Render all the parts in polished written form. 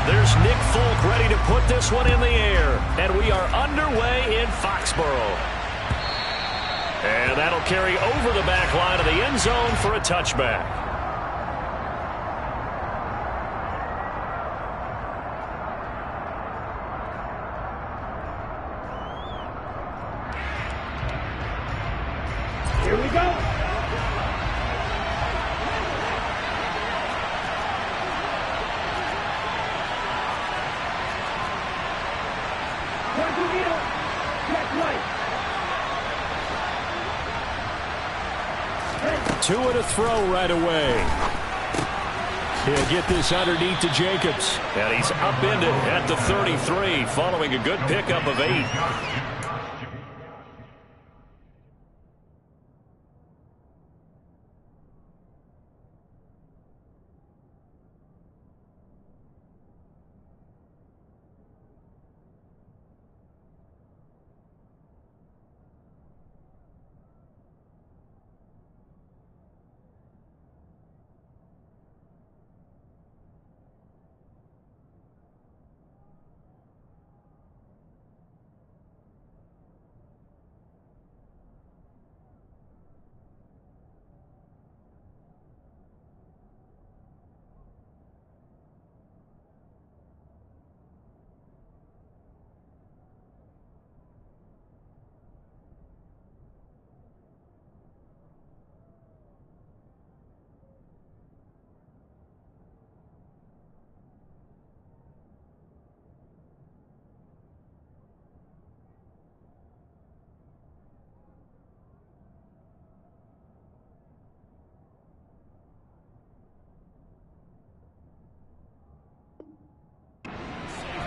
There's Nick Folk ready to put this one in the air. And we are underway in Foxborough. And that'll carry over the back line of the end zone for a touchback. Here we go. Tua to throw right away. He'll get this underneath to Jacobs. And he's upended at the 33 following a good pickup of 8.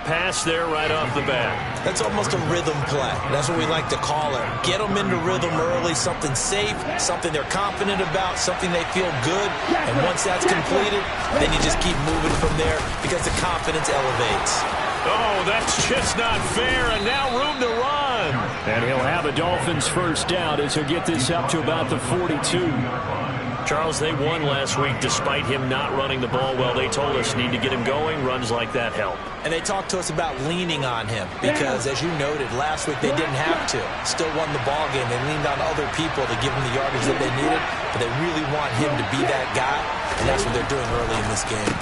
Pass there right off the bat. That's almost a rhythm play. That's what we like to call it. Get them into rhythm early, something safe, something they're confident about, something they feel good. And once that's completed, then you just keep moving from there because the confidence elevates. Oh, that's just not fair, and now room to run. And he'll have a Dolphins first down as he'll get this up to about the 42. Charles, they won last week despite him not running the ball well. They told us need to get him going. Runs like that help. And they talked to us about leaning on him because, as you noted, last week they didn't have to. Still won the ball game. They leaned on other people to give him the yardage that they needed, but they really want him to be that guy, and that's what they're doing early in this game.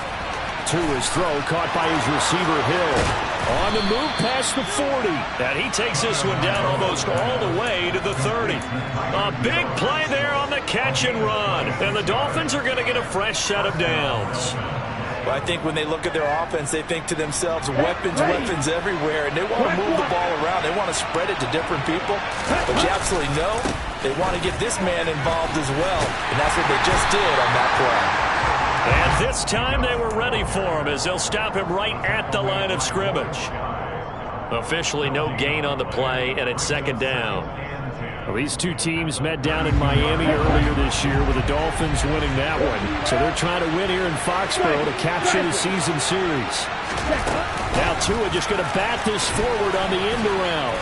To his throw, caught by his receiver, Hill. On the move past the 40. And he takes this one down almost all the way to the 30. A big play there on the catch and run. And the Dolphins are going to get a fresh set of downs. Well, I think when they look at their offense, they think to themselves, weapons everywhere. And they want to move the ball around. They want to spread it to different people. But you absolutely know they want to get this man involved as well. And that's what they just did on that play. And this time they were ready for him as they'll stop him right at the line of scrimmage. Officially no gain on the play, and it's second down. Well, these two teams met down in Miami earlier this year with the Dolphins winning that one. So they're trying to win here in Foxborough to capture the season series. Now Tua just going to bat this forward on the end around.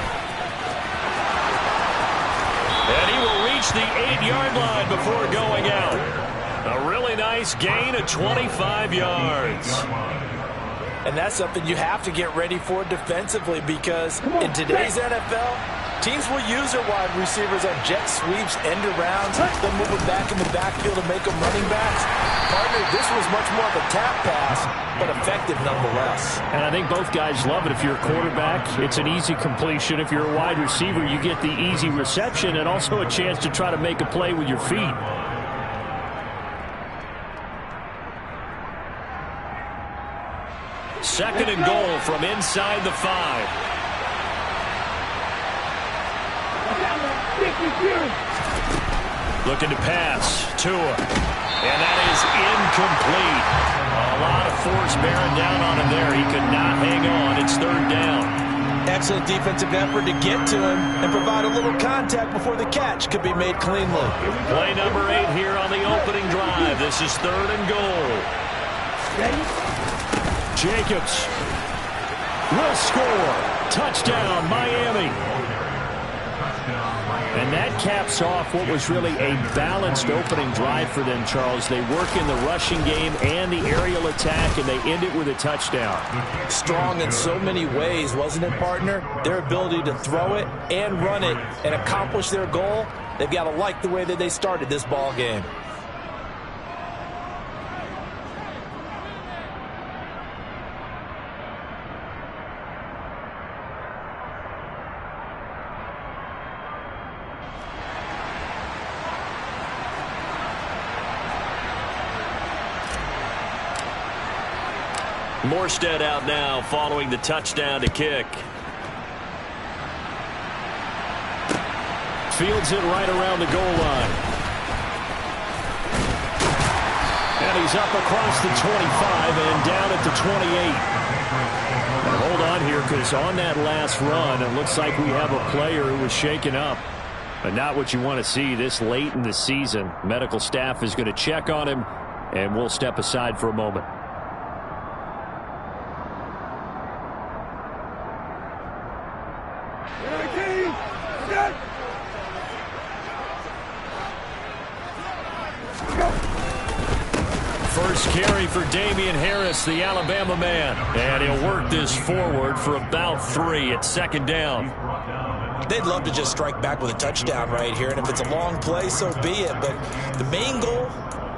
And he will reach the 8-yard line before going out. A really nice gain of 25 yards. And that's something you have to get ready for defensively because in today's NFL, teams will use their wide receivers on jet sweeps, end arounds. They'll move them back in the backfield and make them running backs. Partner, this was much more of a tap pass, but effective nonetheless. And I think both guys love it. If you're a quarterback, it's an easy completion. If you're a wide receiver, you get the easy reception and also a chance to try to make a play with your feet. Second and goal from inside the 5. Looking to pass. Tua. And that is incomplete. A lot of force bearing down on him there. He could not hang on. It's third down. Excellent defensive effort to get to him and provide a little contact before the catch could be made cleanly. Play number 8 here on the opening drive. This is third and goal. Jacobs will score. Touchdown, Miami. And that caps off what was really a balanced opening drive for them, Charles. They work in the rushing game and the aerial attack, and they end it with a touchdown. Strong in so many ways, wasn't it, partner? Their ability to throw it and run it and accomplish their goal, they've got to like the way that they started this ball game. Morstead out now following the touchdown to kick. Fields it right around the goal line. And he's up across the 25 and down at the 28. And hold on here, because on that last run, it looks like we have a player who was shaken up. But not what you want to see this late in the season. Medical staff is going to check on him, and we'll step aside for a moment. First carry for Damian Harris, the Alabama man. And he'll work this forward for about 3 at second down. They'd love to just strike back with a touchdown right here, and if it's a long play, so be it. But the main goal,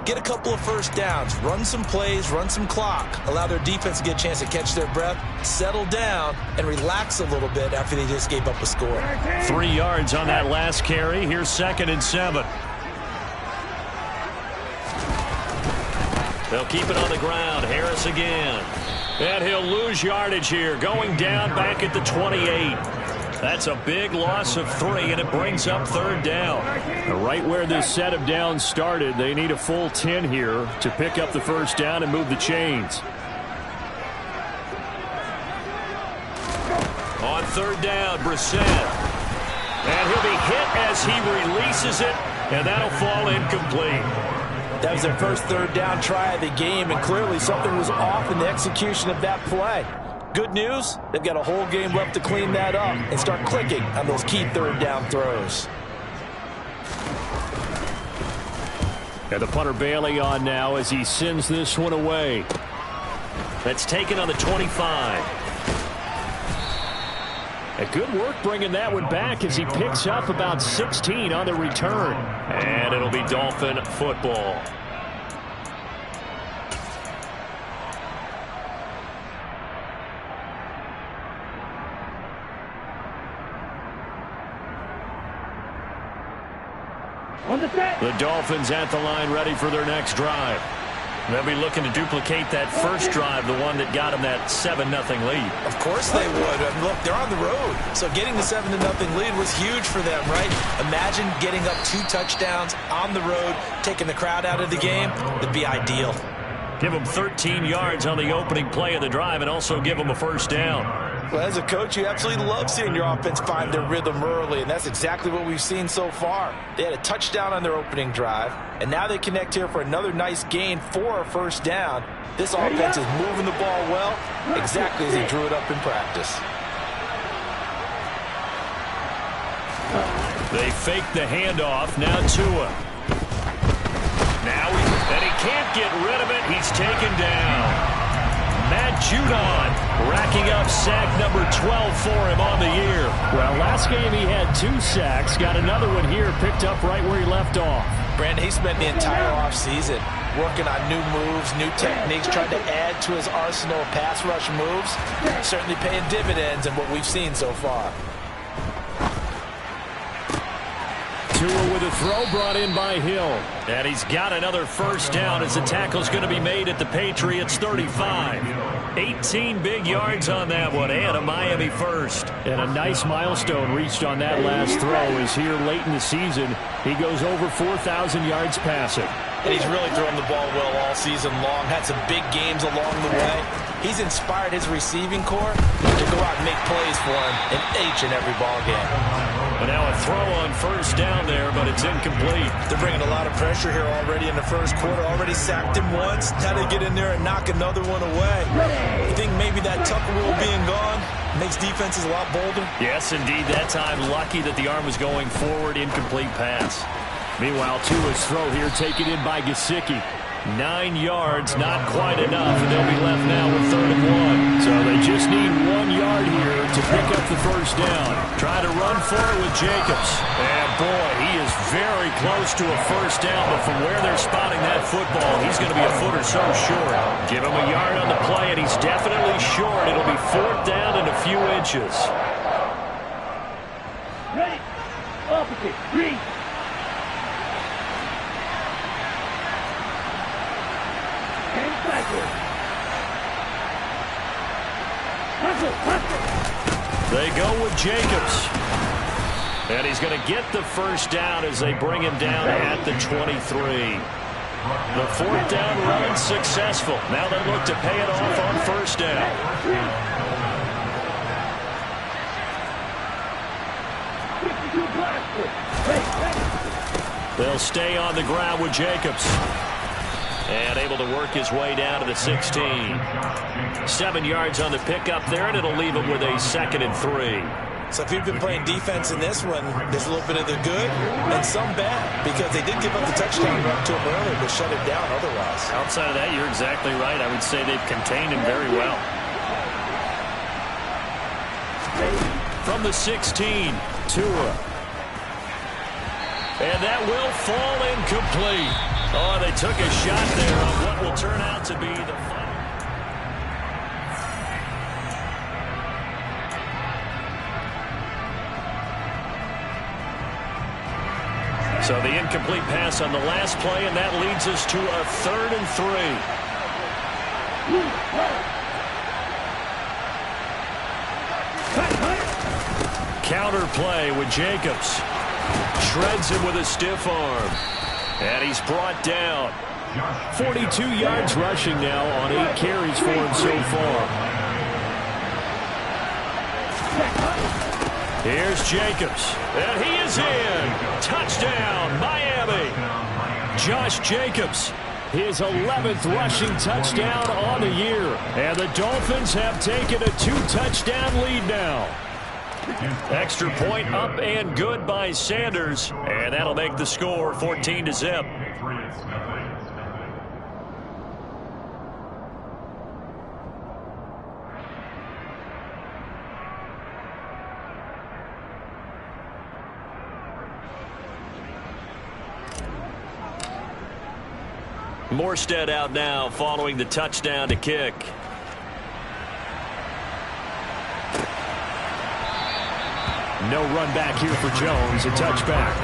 get a couple of first downs, run some plays, run some clock, allow their defense to get a chance to catch their breath, settle down, and relax a little bit after they just gave up a score. 3 yards on that last carry. Here's 2nd and 7. They'll keep it on the ground. Harris again. And he'll lose yardage here, going down back at the 28. That's a big loss of 3, and it brings up 3rd down. Right where this set of downs started, they need a full 10 here to pick up the first down and move the chains. On 3rd down, Brissett. And he'll be hit as he releases it, and that'll fall incomplete. That was their first 3rd down try of the game, and clearly something was off in the execution of that play. Good news, they've got a whole game left to clean that up and start clicking on those key 3rd down throws. And the punter Bailey on now as he sends this one away. That's taken on the 25. And good work bringing that one back as he picks up about 16 on the return. And it'll be Dolphin football. The Dolphins at the line ready for their next drive. They'll be looking to duplicate that first drive, the one that got them that 7-0 lead. Of course they would. I mean, look, they're on the road. So getting the 7-0 lead was huge for them, right? Imagine getting up 2 touchdowns on the road, taking the crowd out of the game. It'd be ideal. Give them 13 yards on the opening play of the drive and also give them a first down. Well, as a coach, you absolutely love seeing your offense find their rhythm early, and that's exactly what we've seen so far. They had a touchdown on their opening drive, and now they connect here for another nice gain for a first down. This offense is moving the ball well, exactly as he drew it up in practice. They fake the handoff. Now Tua. And he can't get rid of it. He's taken down. Matt Judon racking up sack number 12 for him on the year. Well, last game he had 2 sacks. Got another one here, picked up right where he left off. Brandon, he spent the entire offseason working on new moves, new techniques, trying to add to his arsenal of pass rush moves. Certainly paying dividends in what we've seen so far. Tua with a throw brought in by Hill. And he's got another first down as the tackle's going to be made at the Patriots 35. 18 big yards on that one and a Miami first. And a nice milestone reached on that last throw is here late in the season. He goes over 4,000 yards passing. And he's really thrown the ball well all season long. Had some big games along the way. He's inspired his receiving corps to go out and make plays for him in each and every ball game. And now a throw on first down there, but it's incomplete. They're bringing a lot of pressure here already in the first quarter. Already sacked him once. Now they get in there and knock another one away. I think maybe that tuck rule being gone makes defenses a lot bolder. Yes, indeed. That time, lucky that the arm was going forward. Incomplete pass. Meanwhile, Tua's throw here taken in by Gesicki. 9 yards, not quite enough, and they'll be left now with 3rd and 1. So they just need 1 yard here to pick up the first down. Try to run for it with Jacobs. And boy, he is very close to a first down, but from where they're spotting that football, he's going to be a foot or so short. Give him a yard on the play, and he's definitely short. It'll be 4th down and a few inches. Ready? Opposite. Green. They go with Jacobs. And he's going to get the first down as they bring him down at the 23. The 4th down run successful. Now they look to pay it off on first down. They'll stay on the ground with Jacobs. And able to work his way down to the 16. 7 yards on the pickup there, and it'll leave him with a 2nd and 3. So if you've been playing defense in this one, there's a little bit of the good and some bad, because they did give up the touchdown run to him earlier, but shut it down otherwise. Outside of that, you're exactly right. I would say they've contained him very well. From the 16, Tua. And that will fall incomplete. Oh, they took a shot there on what will turn out to be the final. So the incomplete pass on the last play, and that leads us to a 3rd and 3. Counter play with Jacobs. Shreds him with a stiff arm. And he's brought down. 42 yards rushing now on 8 carries for him so far. Here's Jacobs. And he is in. Touchdown, Miami. Josh Jacobs, his 11th rushing touchdown on the year. And the Dolphins have taken a 2-touchdown lead now. Extra point up and good by Sanders, and that'll make the score 14-0. Morstead out now following the touchdown to kick. No run back here for Jones. A touchback.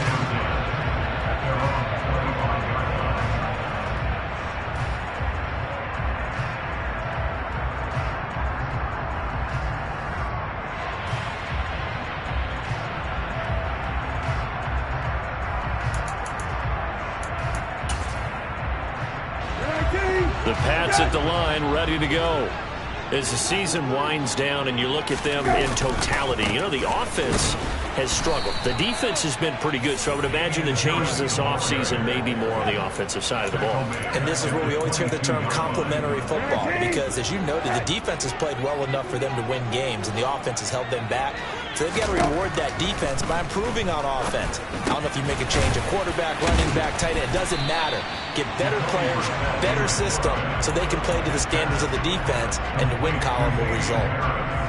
The Pats at the line, ready to go. As the season winds down and you look at them in totality, you know, the offense has struggled. The defense has been pretty good, so I would imagine the changes this offseason may be more on the offensive side of the ball. And this is where we always hear the term complementary football, because as you noted, the defense has played well enough for them to win games, and the offense has held them back. So they've got to reward that defense by improving on offense. I don't know if you make a change, a quarterback, running back, tight end, it doesn't matter. Get better players, better system, so they can play to the standards of the defense, and the win column will result.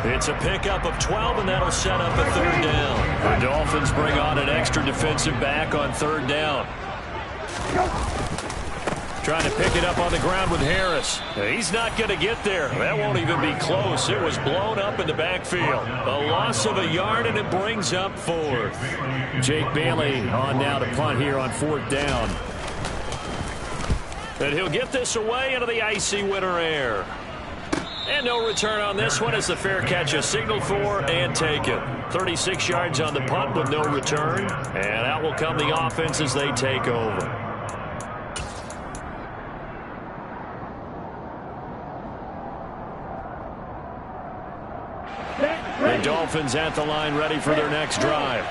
It's a pickup of 12, and that'll set up a 3rd down. The Dolphins bring on an extra defensive back on 3rd down. Trying to pick it up on the ground with Harris. He's not going to get there. That won't even be close. It was blown up in the backfield. A loss of a yard, and it brings up 4th. Jake Bailey on now to punt here on 4th down. And he'll get this away into the icy winter air. And no return on this one as the fair catch is signaled for and taken. 36 yards on the punt with no return. And out will come the offense as they take over. The Dolphins at the line ready for their next drive.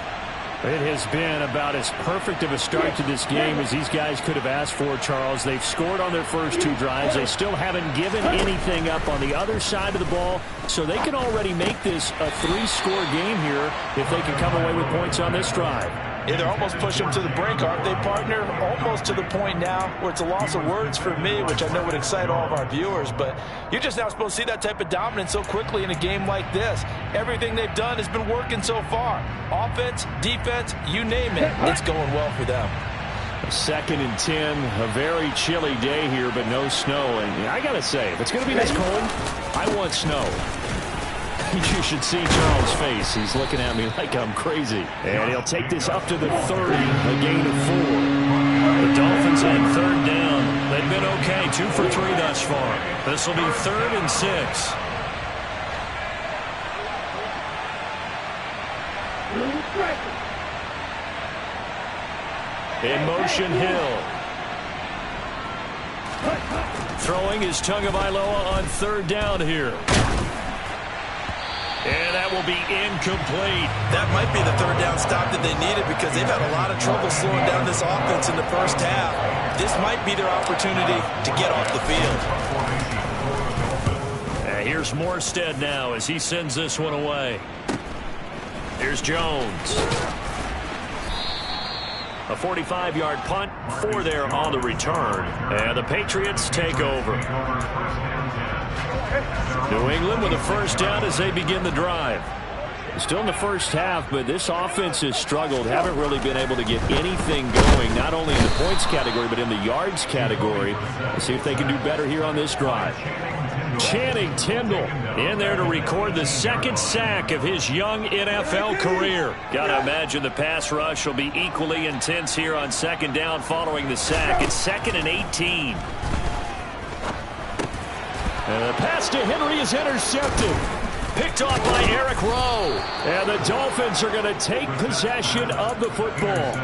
It has been about as perfect of a start to this game as these guys could have asked for, Charles. They've scored on their first 2 drives. They still haven't given anything up on the other side of the ball, so they can already make this a 3-score game here if they can come away with points on this drive. Yeah, they're almost pushing them to the brink, aren't they, partner? Almost to the point now where it's a loss of words for me, which I know would excite all of our viewers, but you're just not supposed to see that type of dominance so quickly in a game like this. Everything they've done has been working so far. Offense, defense, you name it, it's going well for them. 2nd and 10, a very chilly day here, but no snow. And I got to say, if it's going to be this cold, I want snow. You should see Charles' face. He's looking at me like I'm crazy. And he'll take this up to the 30, a gain of 4. The Dolphins had 3rd down. They've been okay, 2 for 3 thus far. This will be 3rd and 6. In motion, Hill. Throwing is Tagovailoa on 3rd down here. And that will be incomplete. That might be the 3rd down stop that they needed because they've had a lot of trouble slowing down this offense in the first half. This might be their opportunity to get off the field. Here's Morstead now as he sends this one away. Here's Jones. A 45-yard punt, 4 there on the return. And the Patriots take over. New England with a 1st down as they begin the drive. Still in the first half, but this offense has struggled. Haven't really been able to get anything going, not only in the points category, but in the yards category. Let's see if they can do better here on this drive. Channing Tindall in there to record the 2nd sack of his young NFL career. Gotta imagine the pass rush will be equally intense here on 2nd down following the sack. It's 2nd and 18. And the pass to Henry is intercepted. Picked off by Eric Rowe. And the Dolphins are going to take possession of the football.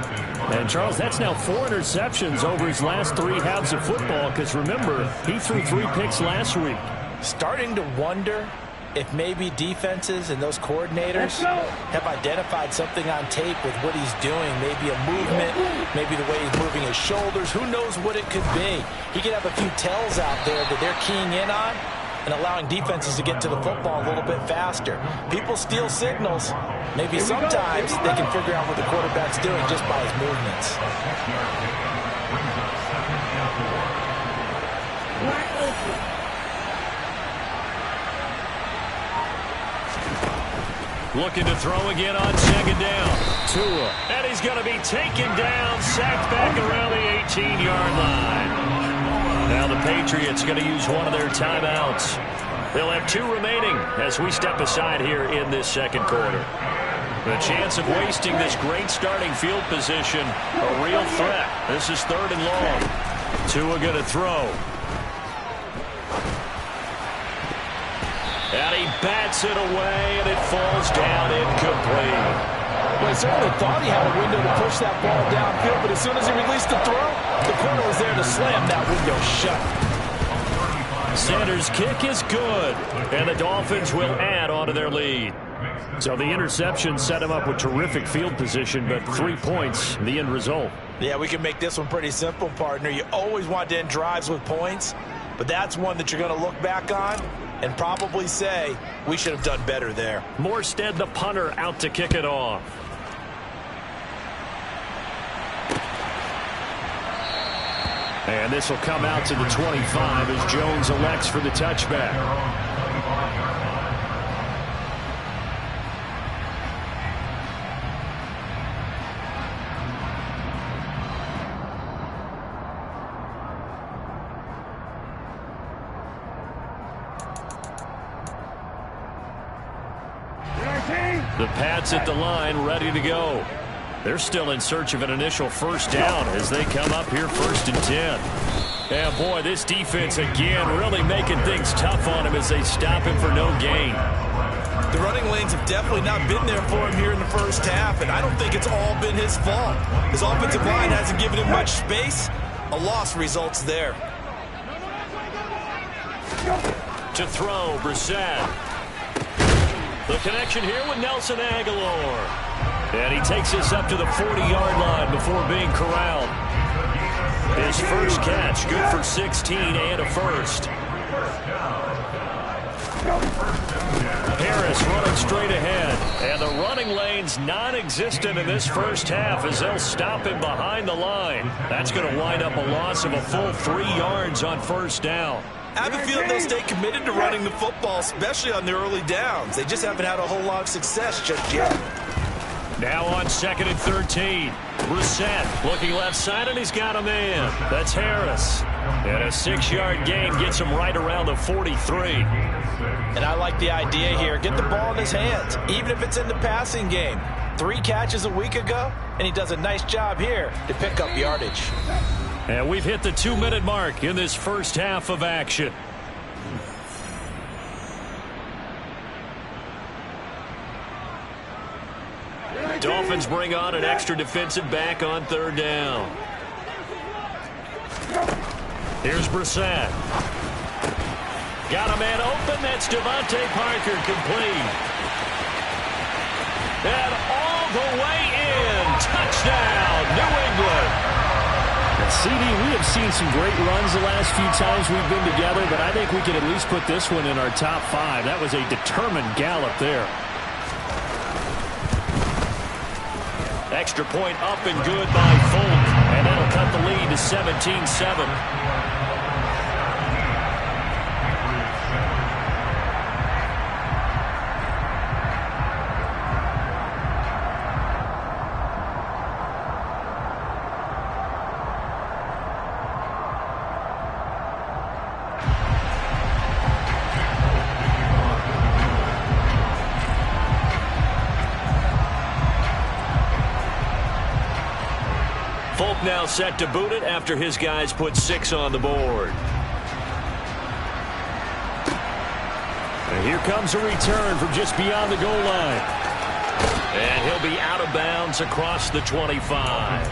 And, Charles, that's now 4 interceptions over his last 3 halves of football because, remember, he threw 3 picks last week. Starting to wonder if maybe defenses and those coordinators have identified something on tape with what he's doing. Maybe a movement, maybe the way he's moving his shoulders. Who knows what it could be? He could have a few tells out there that they're keying in on and allowing defenses to get to the football a little bit faster. People steal signals. Maybe sometimes they can figure out what the quarterback's doing just by his movements. Looking to throw again on 2nd down. Tua. And he's going to be taken down, sacked back around the 18-yard line. Now the Patriots going to use one of their timeouts. They'll have 2 remaining as we step aside here in this 2nd quarter. The chance of wasting this great starting field position, a real threat. This is 3rd and long. Tua going to throw. And he bats it away, and it falls down incomplete. Well, he certainly thought he had a window to push that ball downfield, but as soon as he released the throw, the corner was there to slam that window shut. Sanders' kick is good, and the Dolphins will add on to their lead. So the interception set him up with terrific field position, but 3 points, the end result. Yeah, we can make this one pretty simple, partner. You always want to end drives with points, but that's one that you're going to look back on and probably say, we should have done better there. Morstead, the punter, out to kick it off. And this will come out to the 25 as Jones elects for the touchback. The Pats at the line, ready to go. They're still in search of an initial 1st down as they come up here 1st and 10. And boy, this defense again really making things tough on him as they stop him for no gain. The running lanes have definitely not been there for him here in the first half, and I don't think it's all been his fault. His offensive line hasn't given him much space. A loss results there. To throw, Brissett. The connection here with Nelson Aguilar. And he takes us up to the 40-yard line before being corralled. His first catch, good for 16 and a first. Harris running straight ahead. And the running lane's non-existent in this first half as they'll stop him behind the line. That's going to wind up a loss of a full 3 yards on first down. I have a feeling they'll stay committed to running the football, especially on the early downs. They just haven't had a whole lot of success just yet. Now on 2nd and 13. Brissett looking left side, and he's got a man. That's Harris. And a 6-yard gain gets him right around the 43. And I like the idea here. Get the ball in his hands, even if it's in the passing game. 3 catches a week ago, and he does a nice job here to pick up yardage. And we've hit the 2-minute mark in this first half of action. Dolphins bring on an extra defensive back on 3rd down. Here's Brissett. Got a man open. That's Devontae Parker, complete. And all the way in. Touchdown, New England. And CD, we have seen some great runs the last few times we've been together, but I think we can at least put this one in our top 5. That was a determined gallop there. Extra point up and good by Folk. And that'll cut the lead to 17-7. Folk now set to boot it after his guys put 6 on the board. And here comes a return from just beyond the goal line. And he'll be out of bounds across the 25.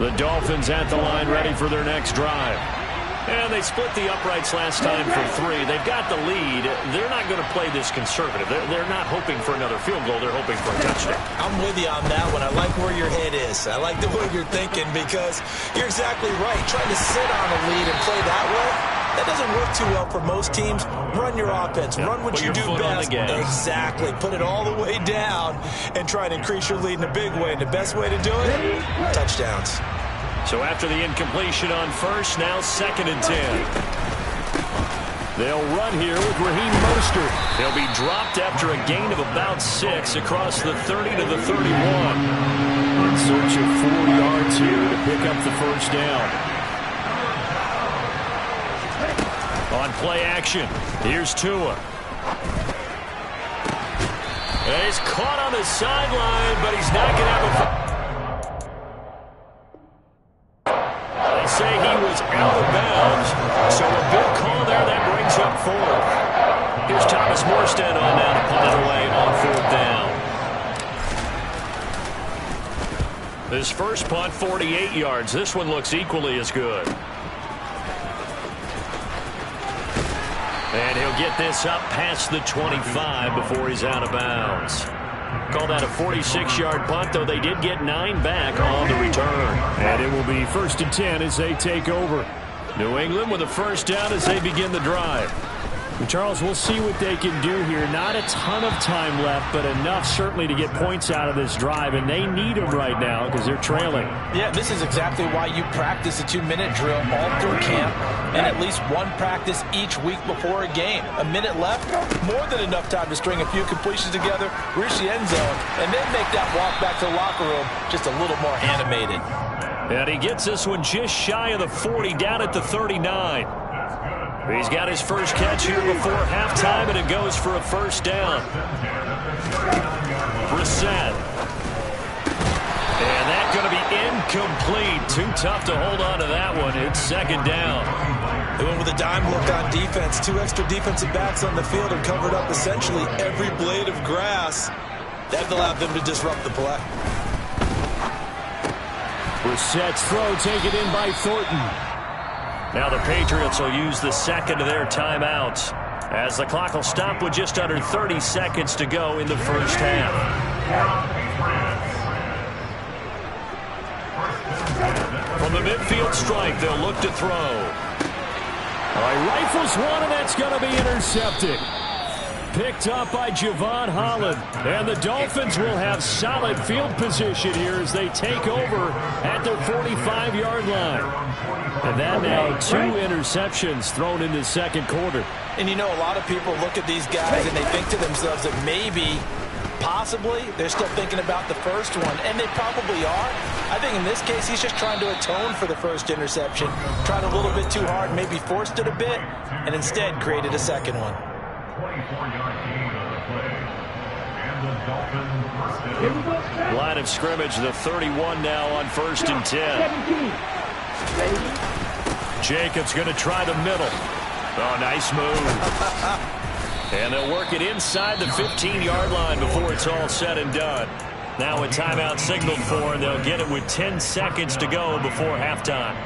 The Dolphins at the line ready for their next drive. And they split the uprights last time for 3. They've got the lead. They're not going to play this conservative. They're not hoping for another field goal. They're hoping for a touchdown. I'm with you on that one. I like where your head is. I like the way you're thinking because you're exactly right. Trying to sit on a lead and play that way, that doesn't work too well for most teams. Run your offense. Yep. Run what you do best. Exactly. Put it all the way down and try and increase your lead in a big way. And the best way to do it, touchdowns. So after the incompletion on first, now 2nd and 10. They'll run here with Raheem Mostert. He'll be dropped after a gain of about 6 across the 30 to the 31. In search of 4 yards here to pick up the first down. On play action, here's Tua. And he's caught on the sideline, but he's not going to have a... Say he was out of bounds, so a big call there. That brings up 4th. Here's Thomas Morstead on down to punt it away on 4th down. His first punt, 48 yards. This one looks equally as good. And he'll get this up past the 25 before he's out of bounds. Call that a 46-yard punt, though they did get 9 back on the return. And it will be 1st and 10 as they take over. New England with a first down as they begin the drive. And Charles, we'll see what they can do here. Not a ton of time left, but enough certainly to get points out of this drive, and they need them right now because they're trailing. Yeah, this is exactly why you practice a 2-minute drill all through camp and at least one practice each week before a game. A minute left, more than enough time to string a few completions together, reach the end zone, and then make that walk back to the locker room just a little more animated. And he gets this one just shy of the 40, down at the 39. He's got his first catch here before halftime, and it goes for a first down. Brissett. And that's going to be incomplete. Too tough to hold on to that one. It's 2nd down. They went with a dime look on defense. 2 extra defensive backs on the field and covered up essentially every blade of grass. That allowed them to disrupt the play. Brissett's throw taken in by Thornton. Now the Patriots will use the second of their timeouts as the clock will stop with just under 30 seconds to go in the first half. From the midfield stripe, they'll look to throw. All right, rifles one, and that's going to be intercepted. Picked up by Javon Holland. And the Dolphins will have solid field position here as they take over at their 45-yard line. And that now 2 interceptions thrown in the second quarter. And you know, a lot of people look at these guys and they think to themselves that maybe, possibly, they're still thinking about the first one. And they probably are. I think in this case, he's just trying to atone for the first interception. Tried a little bit too hard, maybe forced it a bit, and instead created a second one. 24-yard gain on the play. And the Dolphins first down. Line of scrimmage, the 31 now on 1st and 10. Jacobs going to try the middle. Oh, nice move. And they'll work it inside the 15-yard line before it's all said and done. Now a timeout signaled for, and they'll get it with 10 seconds to go before halftime.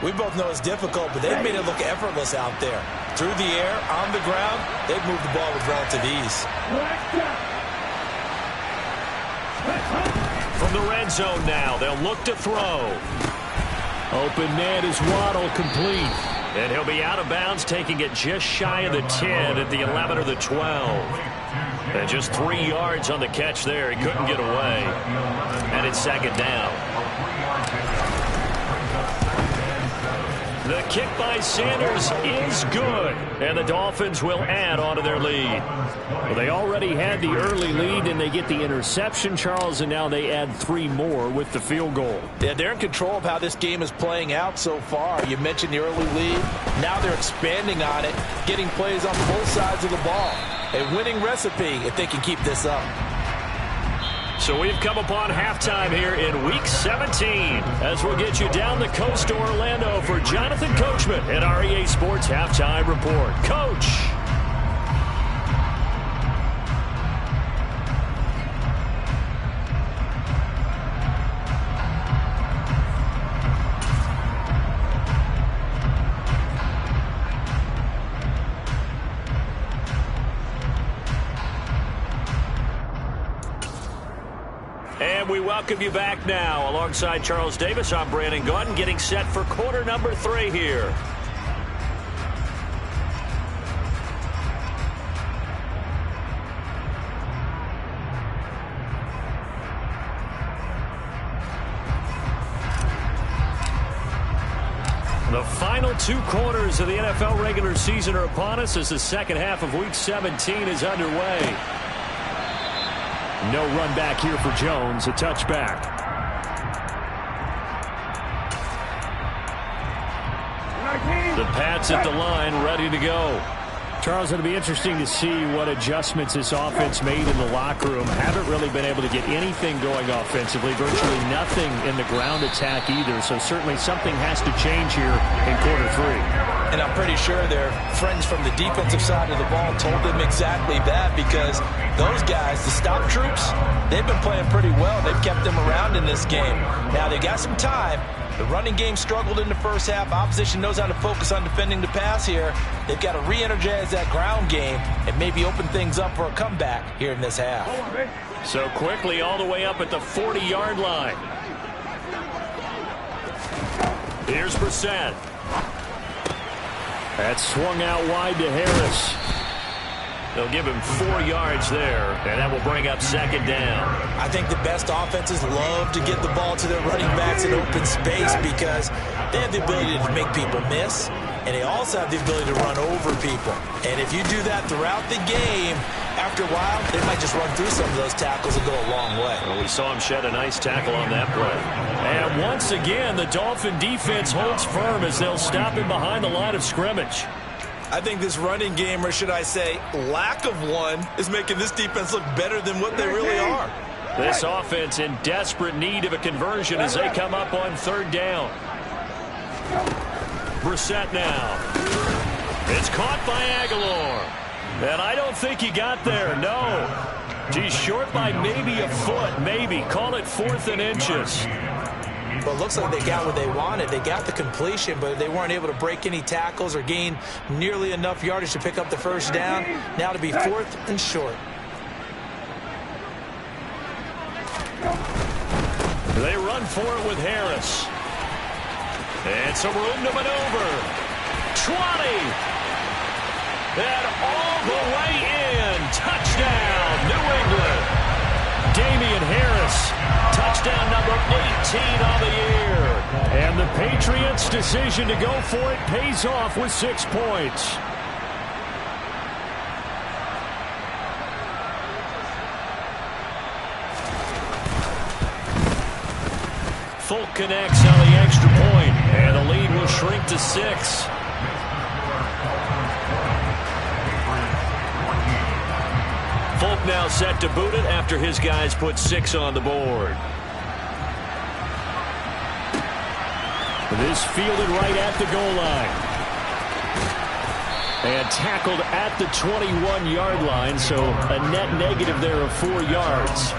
We both know it's difficult, but they've made it look effortless out there. Through the air, on the ground, they've moved the ball with relative ease. From the red zone now, they'll look to throw. Open man is Waddle, complete. And he'll be out of bounds, taking it just shy of the 10 at the 11 or the 12. And just 3 yards on the catch there. He couldn't get away. And it's second down. The kick by Sanders is good. And the Dolphins will add on to their lead. Well, they already had the early lead, and they get the interception, Charles, and now they add 3 more with the field goal. Yeah, they're in control of how this game is playing out so far. You mentioned the early lead. Now they're expanding on it, getting plays on both sides of the ball. A winning recipe if they can keep this up. So we've come upon halftime here in Week 17 as we'll get you down the coast to Orlando for Jonathan Coachman at our EA Sports Halftime Report. Coach. And we welcome you back now. Alongside Charles Davis, I'm Brandon Gaudin, getting set for quarter number 3 here. The final 2 quarters of the NFL regular season are upon us as the second half of Week 17 is underway. No run back here for Jones, a touchback. The Pats at the line, ready to go. Charles, it'll be interesting to see what adjustments this offense made in the locker room. Haven't really been able to get anything going offensively, virtually nothing in the ground attack either, so certainly something has to change here in quarter 3. And I'm pretty sure their friends from the defensive side of the ball told them exactly that, because those guys, the stop troops, they've been playing pretty well. They've kept them around in this game. Now, they got some time. The running game struggled in the first half. Opposition knows how to focus on defending the pass here. They've got to re-energize that ground game and maybe open things up for a comeback here in this half. So quickly all the way up at the 40-yard line. Here's Brissett. That's swung out wide to Harris. They'll give him 4 yards there, and that will bring up second down. I think the best offenses love to get the ball to their running backs in open space because they have the ability to make people miss, and they also have the ability to run over people. And if you do that throughout the game, after a while, they might just run through some of those tackles and go a long way. Well, we saw him shed a nice tackle on that play. And once again, the Dolphin defense holds firm as they'll stop him behind the line of scrimmage. I think this running game, or should I say lack of one, is making this defense look better than what they really are. This offense in desperate need of a conversion as they come up on 3rd down. Brissett now. It's caught by Aguilar. And I don't think he got there, no. Geez, short by maybe a foot, maybe. Call it 4th and inches. Well, it looks like they got what they wanted. They got the completion, but they weren't able to break any tackles or gain nearly enough yardage to pick up the first down. Now to be 4th and short. They run for it with Harris. And some room to maneuver. 20. And all the way in. Touchdown, New England. Damian Harris, touchdown number 18 on the year. And the Patriots' decision to go for it pays off with 6 points. Folk connects on the extra point, and the lead will shrink to 6. Folk now set to boot it after his guys put 6 on the board. This fielded right at the goal line. And tackled at the 21-yard line, so a net negative there of 4 yards.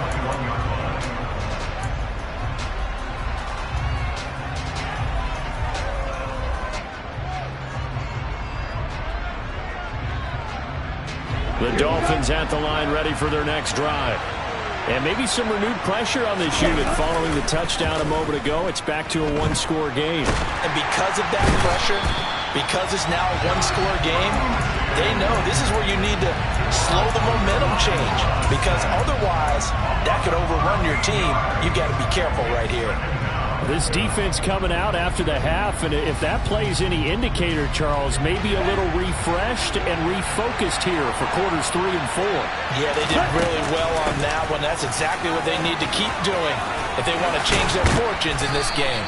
The Dolphins at the line ready for their next drive. And maybe some renewed pressure on this unit following the touchdown a moment ago. It's back to a 1-score game. And because of that pressure, because it's now a 1-score game, they know this is where you need to slow the momentum change. Because otherwise, that could overrun your team. You got to be careful right here. This defense coming out after the half, and if that plays any indicator, Charles, maybe a little refreshed and refocused here for quarters 3 and 4. Yeah, they did really well on that one. That's exactly what they need to keep doing if they want to change their fortunes in this game.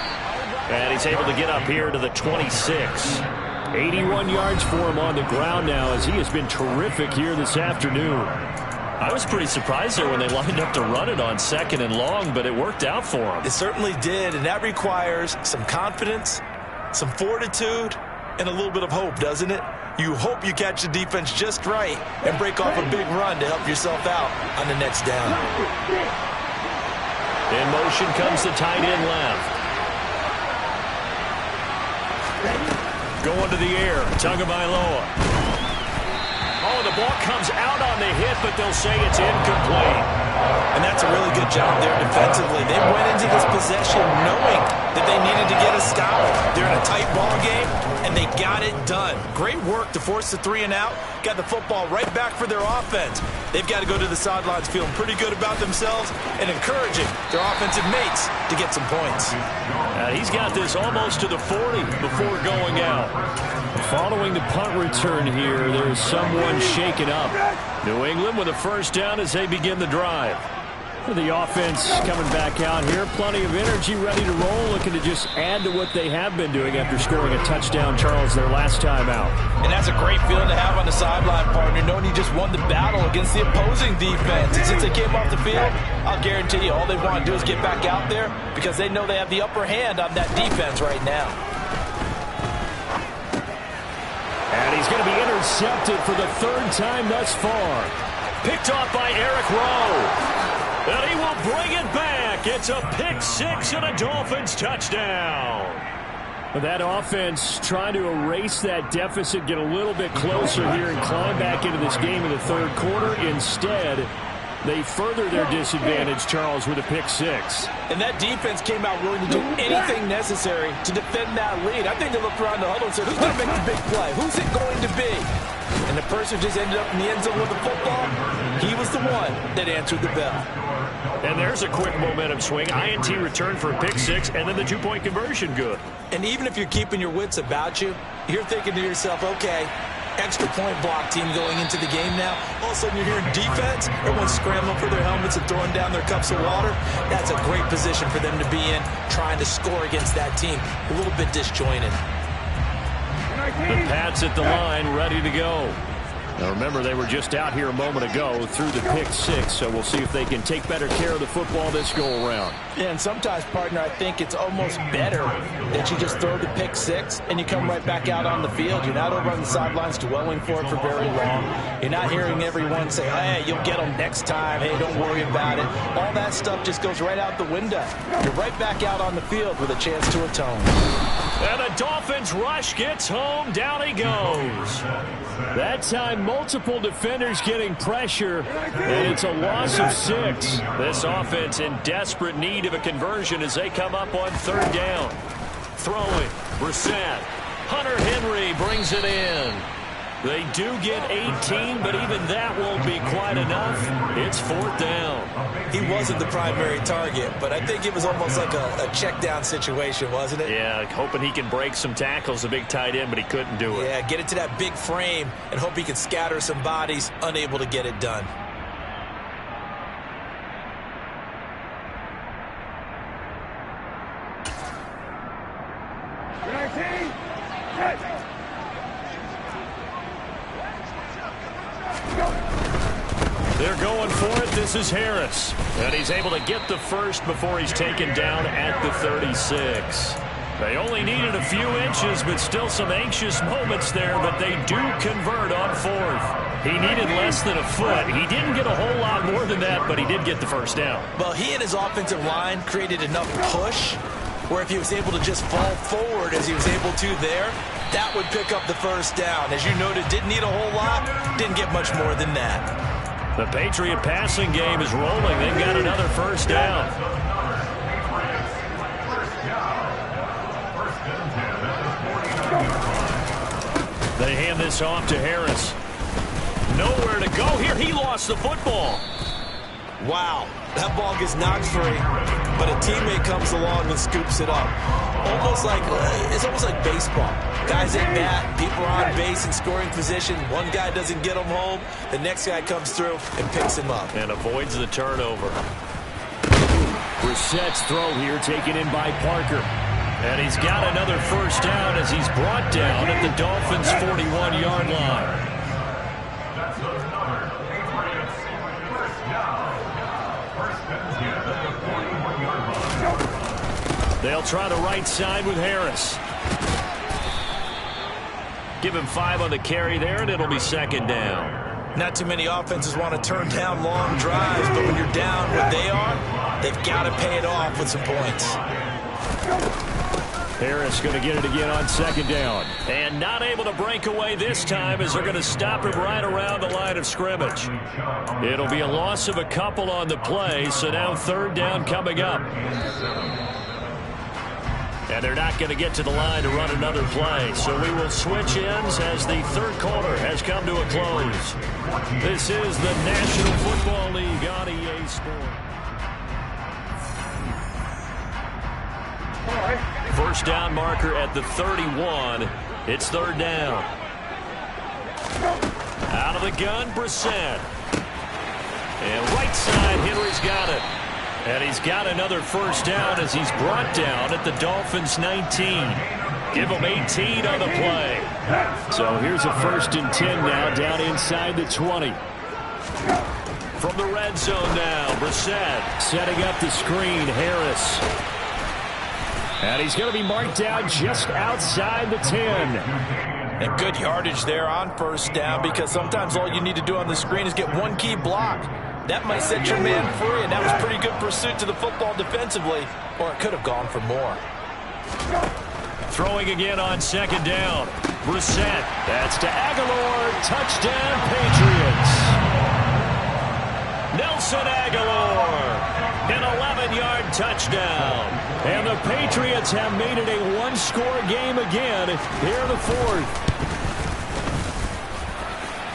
And he's able to get up here to the 26. 81 yards for him on the ground now, as he has been terrific here this afternoon. I was pretty surprised there when they lined up to run it on 2nd and long, but it worked out for them. It certainly did, and that requires some confidence, some fortitude, and a little bit of hope, doesn't it? You hope you catch the defense just right and break off a big run to help yourself out on the next down. In motion comes the tight end left. Going to the air, Tagovailoa. Oh, the ball comes out on the hit, but they'll say it's incomplete. And that's a really good job there defensively. They went into this possession knowing that they needed to get a stop. They're in a tight ball game, and they got it done. Great work to force the 3 and out. Got the football right back for their offense. They've got to go to the sidelines feeling pretty good about themselves and encouraging their offensive mates to get some points. He's got this almost to the 40 before going out. Following the punt return here, there's someone shaken up. New England with a first down as they begin the drive. The offense coming back out here. Plenty of energy, ready to roll, looking to just add to what they have been doing after scoring a touchdown, Charles, their last time out. And that's a great feeling to have on the sideline, partner, knowing you just won the battle against the opposing defense. And since they came off the field, I'll guarantee you all they want to do is get back out there because they know they have the upper hand on that defense right now. And he's going to be intercepted for the 3rd time thus far. Picked off by Eric Rowe. And he will bring it back. It's a pick 6 and a Dolphins touchdown. That offense trying to erase that deficit, get a little bit closer here and climb back into this game in the 3rd quarter. Instead, they further their disadvantage, Charles, with a pick 6. And that defense came out willing to do anything necessary to defend that lead. I think they looked around the huddle and said, who's going to make the big play? Who's it going to be? And the person who just ended up in the end zone with the football, he was the one that answered the bell. And there's a quick momentum swing. INT return for a pick 6, and then the 2-point conversion good. And even if you're keeping your wits about you, you're thinking to yourself, okay, extra point block team going into the game now. All of a sudden you're hearing defense. Everyone's scrambling for their helmets and throwing down their cups of water. That's a great position for them to be in, trying to score against that team. A little bit disjointed. The Pats at the line, ready to go. Now remember, they were just out here a moment ago through the pick six, so we'll see if they can take better care of the football this go-around. Yeah, and sometimes, partner, I think it's almost better that you just throw the pick six and you come right back out on the field. You're not over on the sidelines dwelling for it for very long. You're not hearing everyone say, hey, you'll get them next time. Hey, don't worry about it. All that stuff just goes right out the window. You're right back out on the field with a chance to atone. And the Dolphins rush gets home. Down he goes. That time, multiple defenders getting pressure, and it's a loss of 6. This offense in desperate need of a conversion as they come up on third down. Throwing, Brissett. Hunter Henry brings it in. They do get 18, but even that won't be quite enough. It's fourth down. He wasn't the primary target, but I think it was almost like a check down situation, wasn't it? Yeah, hoping he can break some tackles, a big tight end, but he couldn't do it. Yeah, get it to that big frame and hope he can scatter some bodies, unable to get it done. They're going for it. This is Harris. And he's able to get the first before he's taken down at the 36. They only needed a few inches, but still some anxious moments there, but they do convert on fourth. He needed less than a foot. He didn't get a whole lot more than that, but he did get the first down. Well, he and his offensive line created enough push where if he was able to just fall forward as he was able to there, that would pick up the first down. As you noted, didn't need a whole lot, didn't get much more than that. The Patriot passing game is rolling. They've got another first down. They hand this off to Harris. Nowhere to go here. He lost the football. Wow, that ball gets knocked free, but a teammate comes along and scoops it up. It's almost like baseball. Guys at bat, people are on base in scoring position. One guy doesn't get him home. The next guy comes through and picks him up. And avoids the turnover. Brissett's throw here taken in by Parker. And he's got another first down as he's brought down at the Dolphins' 41-yard line. That's another Patriots first down. First and 10 at the 41-yard line. They'll try the right side with Harris. Give him 5 on the carry there, and it'll be second down. Not too many offenses want to turn down long drives, but when you're down what they are, they've got to pay it off with some points. Harris going to get it again on second down. And not able to break away this time as they're going to stop him right around the line of scrimmage. It'll be a loss of a couple on the play, so now third down coming up. And they're not going to get to the line to run another play, so we will switch ends as the third quarter has come to a close. This is the National Football League on EA Sports. First down marker at the 31. It's third down. Out of the gun, Brissett. And right side, Henry's got it. And he's got another first down as he's brought down at the Dolphins' 19. Give him 18 on the play. So here's a first and 10 now down inside the 20. From the red zone now, Brissett setting up the screen, Harris. And he's going to be marked down just outside the 10. And good yardage there on first down because sometimes all you need to do on the screen is get one key block. That might set your man free, and that was pretty good pursuit to the football defensively, or it could have gone for more. Throwing again on second down. Brissett. That's to Aguilar. Touchdown, Patriots. Nelson Aguilar. An 11-yard touchdown. And the Patriots have made it a one-score game again here in the fourth.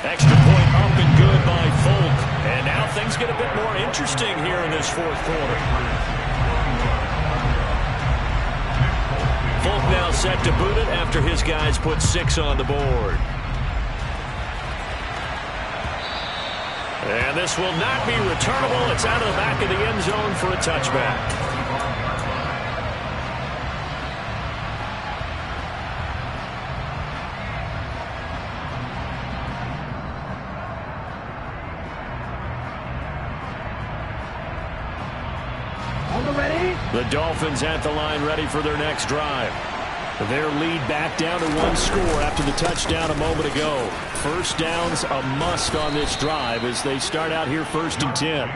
Extra point up and good by Folk. And now things get a bit more interesting here in this fourth quarter. Folk now set to boot it after his guys put 6 on the board. And this will not be returnable. It's out of the back of the end zone for a touchback. The Dolphins at the line ready for their next drive. Their lead back down to one score after the touchdown a moment ago. First down's a must on this drive as they start out here 1st and 10.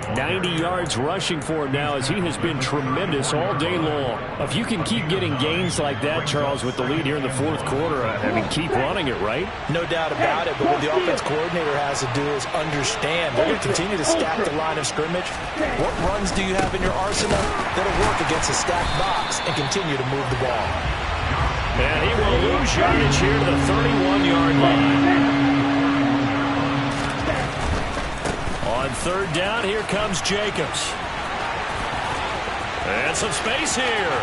90 yards rushing for him now as he has been tremendous all day long. If you can keep getting gains like that, Charles, with the lead here in the 4th quarter, I mean, keep running it, right? No doubt about it, but what the offense coordinator has to do is understand they're going to continue to stack the line of scrimmage. What runs do you have in your arsenal that'll work against a stacked box and continue to move the ball? And he will lose yardage here to the 31-yard line. On 3rd down, here comes Jacobs. And some space here.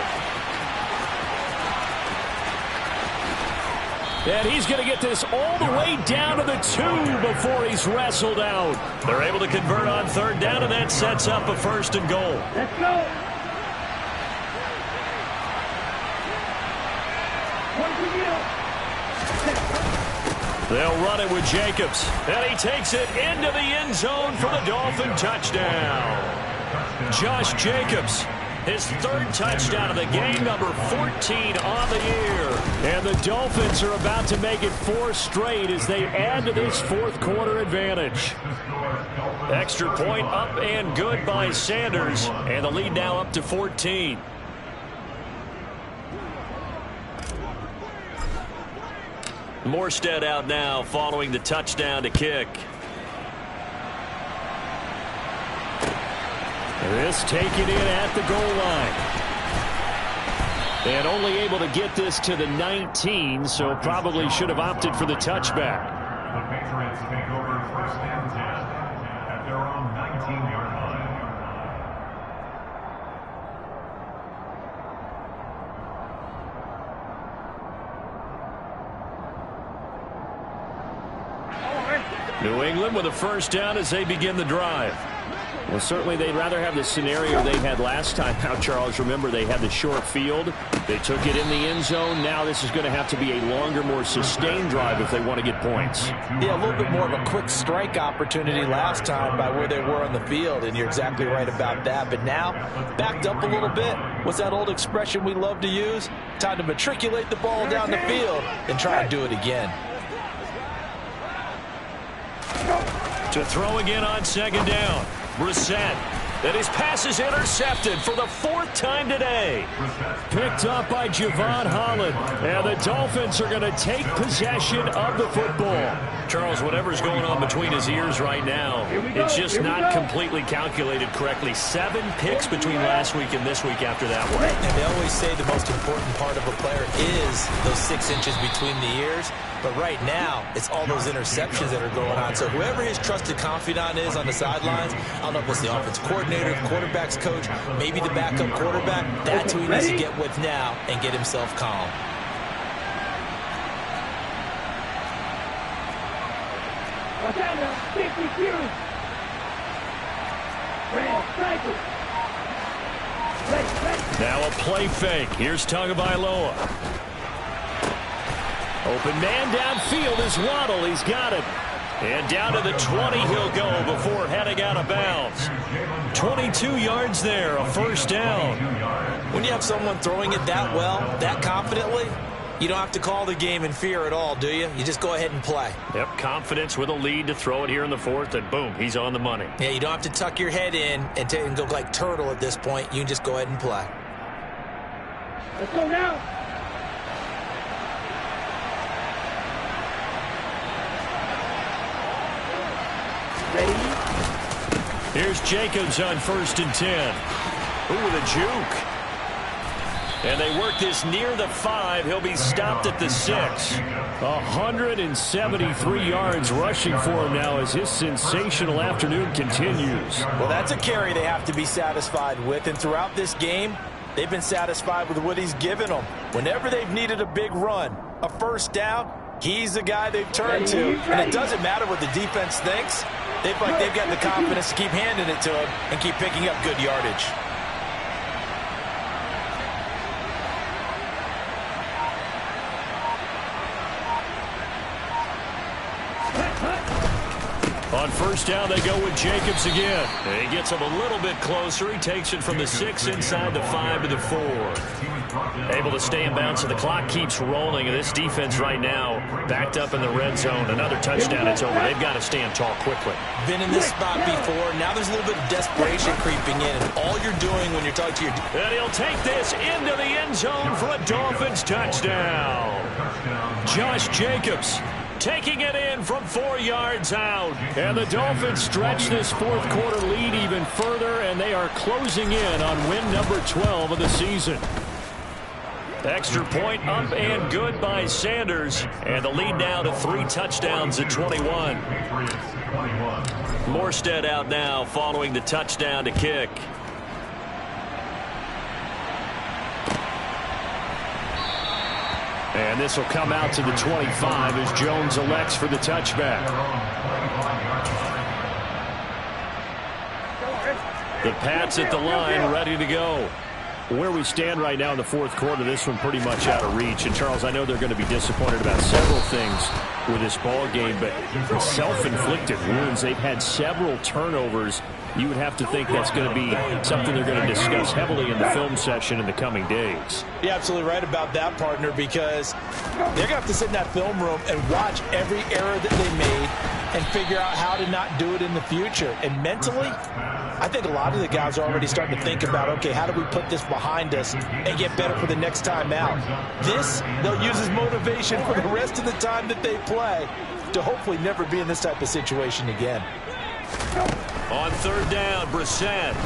And he's going to get this all the way down to the 2 before he's wrestled out. They're able to convert on 3rd down, and that sets up a 1st and goal. Let's go. They'll run it with Jacobs. And he takes it into the end zone for the Dolphin touchdown. Josh Jacobs, his 3rd touchdown of the game, number 14 on the year. And the Dolphins are about to make it 4 straight as they add to this 4th quarter advantage. Extra point up and good by Sanders. And the lead now up to 14. Morstead out now following the touchdown to kick. This taken in at the goal line. And only able to get this to the 19, so probably should have opted for the touchback. The Patriots take over 1st and 10 at their own 19-yard line. New England with a 1st down as they begin the drive. Well, certainly they'd rather have the scenario they had last time out, Charles. Remember, they had the short field. They took it in the end zone. Now this is going to have to be a longer, more sustained drive if they want to get points. Yeah, a little bit more of a quick strike opportunity last time by where they were on the field, and you're exactly right about that. But now, backed up a little bit. What's that old expression we love to use? Time to matriculate the ball down the field and try and do it again. To throw again on 2nd down. Brissett. And his pass is intercepted for the 4th time today. Picked up by Javon Holland. And the Dolphins are going to take possession of the football. Charles, whatever's going on between his ears right now, it's just not completely calculated correctly. 7 picks between last week and this week after that one. And they always say the most important part of a player is those 6 inches between the ears. But right now, it's all those interceptions that are going on. So whoever his trusted confidant is on the sidelines, I don't know if it's the offense coordinator, the quarterback's coach, maybe the backup quarterback, that's who he needs to get with now and get himself calm. Now a play fake. Here's Tagovailoa. Open man downfield is Waddle. He's got it. And down to the 20 he'll go before heading out of bounds. 22 yards there, a 1st down. When you have someone throwing it that well, that confidently, you don't have to call the game in fear at all, do you? You just go ahead and play. Yep, confidence with a lead to throw it here in the 4th, and boom, he's on the money. Yeah, you don't have to tuck your head in and go like turtle at this point. You can just go ahead and play. Let's go now. Here's Jacobs on 1st and 10. Ooh, the juke. And they work this near the 5. He'll be stopped at the 6. 173 yards rushing for him now as his sensational afternoon continues. Well, that's a carry they have to be satisfied with. And throughout this game, they've been satisfied with what he's given them. Whenever they've needed a big run, a 1st down, he's the guy they've turned to. And it doesn't matter what the defense thinks. They've got the confidence to keep handing it to him and keep picking up good yardage. On first down, they go with Jacobs again. And he gets him a little bit closer. He takes it from the 6 inside the 5 to the 4. Able to stay in bounds, so the clock keeps rolling. And this defense right now backed up in the red zone. Another touchdown, it's over. They've got to stand tall quickly. Been in this spot before. Now there's a little bit of desperation creeping in. And all you're doing when you're talking to your... And he'll take this into the end zone for a Dolphins touchdown. Josh Jacobs taking it in from 4 yards out. And the Dolphins stretch this fourth quarter lead even further, and they are closing in on win number 12 of the season. Extra point up and good by Sanders. And the lead now to 3 touchdowns at 21. Morstead out now following the touchdown to kick. And this will come out to the 25 as Jones elects for the touchback. The Pats at the line, ready to go. Where we stand right now in the fourth quarter, this one pretty much out of reach. And, Charles, I know they're going to be disappointed about several things with this ball game, but the self-inflicted wounds, they've had several turnovers. You would have to think that's going to be something they're going to discuss heavily in the film session in the coming days. You're absolutely right about that, partner, because they're going to have to sit in that film room and watch every error that they made and figure out how to not do it in the future. And mentally, I think a lot of the guys are already starting to think about, okay, how do we put this behind us and get better for the next time out? This, they'll use as motivation for the rest of the time that they play to hopefully never be in this type of situation again. On third down, Brissett.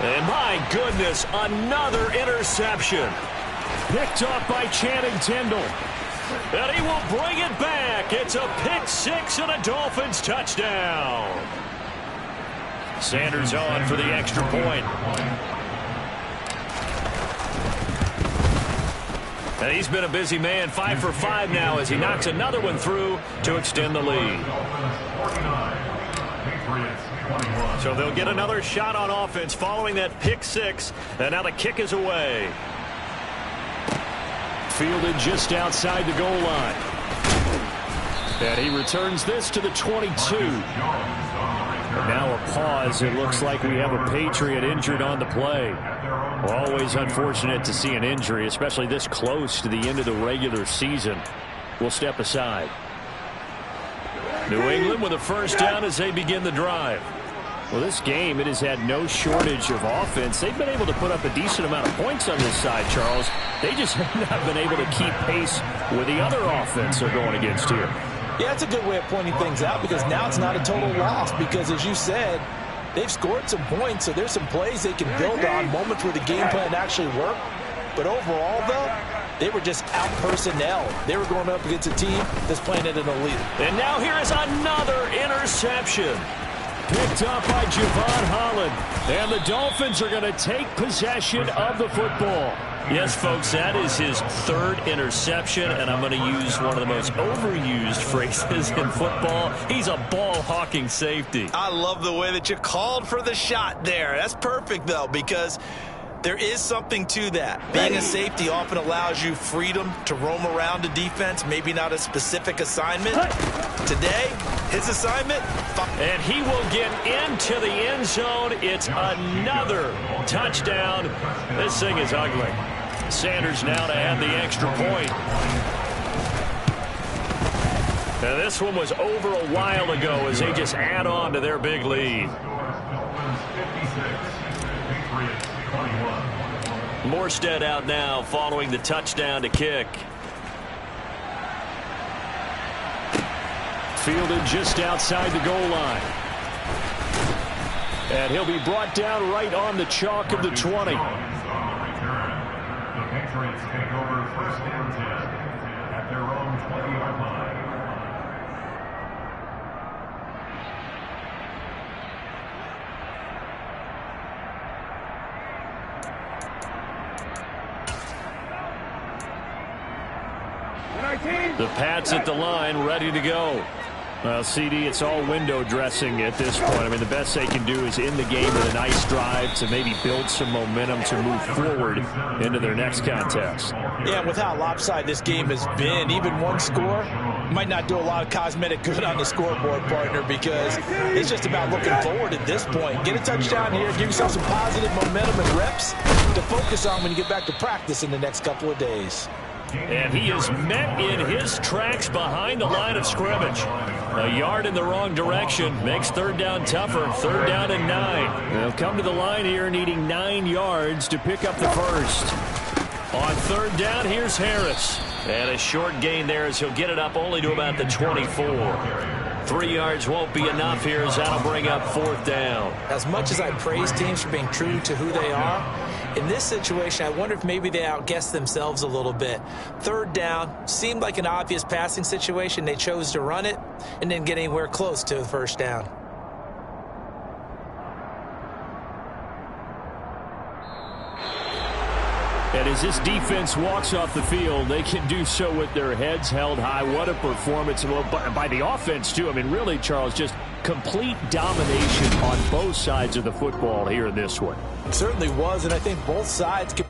And my goodness, another interception. Picked up by Channing Tindall. And he will bring it back. It's a pick 6 and a Dolphins touchdown. Sanders on for the extra point. And he's been a busy man, 5 for 5 now as he knocks another one through to extend the lead. So they'll get another shot on offense following that pick 6, and now the kick is away. Fielded just outside the goal line. And he returns this to the 22. And now a pause. It looks like we have a Patriot injured on the play. Always unfortunate to see an injury, especially this close to the end of the regular season. We'll step aside. New England with a first down as they begin the drive. Well, this game, it has had no shortage of offense. They've been able to put up a decent amount of points on this side, Charles. They just have not been able to keep pace with the other offense they're going against here. Yeah, it's a good way of pointing things out because now it's not a total loss because, as you said, they've scored some points, so there's some plays they can build on, moments where the game plan actually worked. But overall, though, they were just out-personnel. They were going up against a team that's playing at an elite. And now here is another interception. Picked up by Javon Holland. And the Dolphins are going to take possession of the football. Yes, folks, that is his 3rd interception, and I'm going to use one of the most overused phrases in football. He's a ball-hawking safety. I love the way that you called for the shot there. That's perfect, though, because there is something to that. Being a safety often allows you freedom to roam around a defense, maybe not a specific assignment. Today, his assignment, and he will get into the end zone. It's another touchdown. This thing is ugly. Sanders now to add the extra point. Now this one was over a while ago as they just add on to their big lead. Morstead out now following the touchdown to kick. Fielded just outside the goal line. And he'll be brought down right on the chalk of the 20. The Patriots take over first and 10 at their own 20-yard line. The Pats at the line, ready to go. Well, CD, it's all window dressing at this point. I mean, the best they can do is end the game with a nice drive to maybe build some momentum to move forward into their next contest. Yeah, with how lopsided this game has been, even one score might not do a lot of cosmetic good on the scoreboard, partner, because it's just about looking forward at this point. Get a touchdown here, give yourself some positive momentum and reps to focus on when you get back to practice in the next couple of days. And he is met in his tracks behind the line of scrimmage. A yard in the wrong direction makes third down tougher. Third down and 9. They'll come to the line here needing 9 yards to pick up the first. On third down, here's Harris. And a short gain there as he'll get it up only to about the 24. 3 yards won't be enough here as that'll bring up fourth down. As much as I praise teams for being true to who they are, in this situation, I wonder if maybe they outguessed themselves a little bit. Third down seemed like an obvious passing situation. They chose to run it and didn't get anywhere close to the first down. And as this defense walks off the field, they can do so with their heads held high. What a performance by the offense, too. I mean, really, Charles, just complete domination on both sides of the football here in this one. It certainly was, and I think both sides could.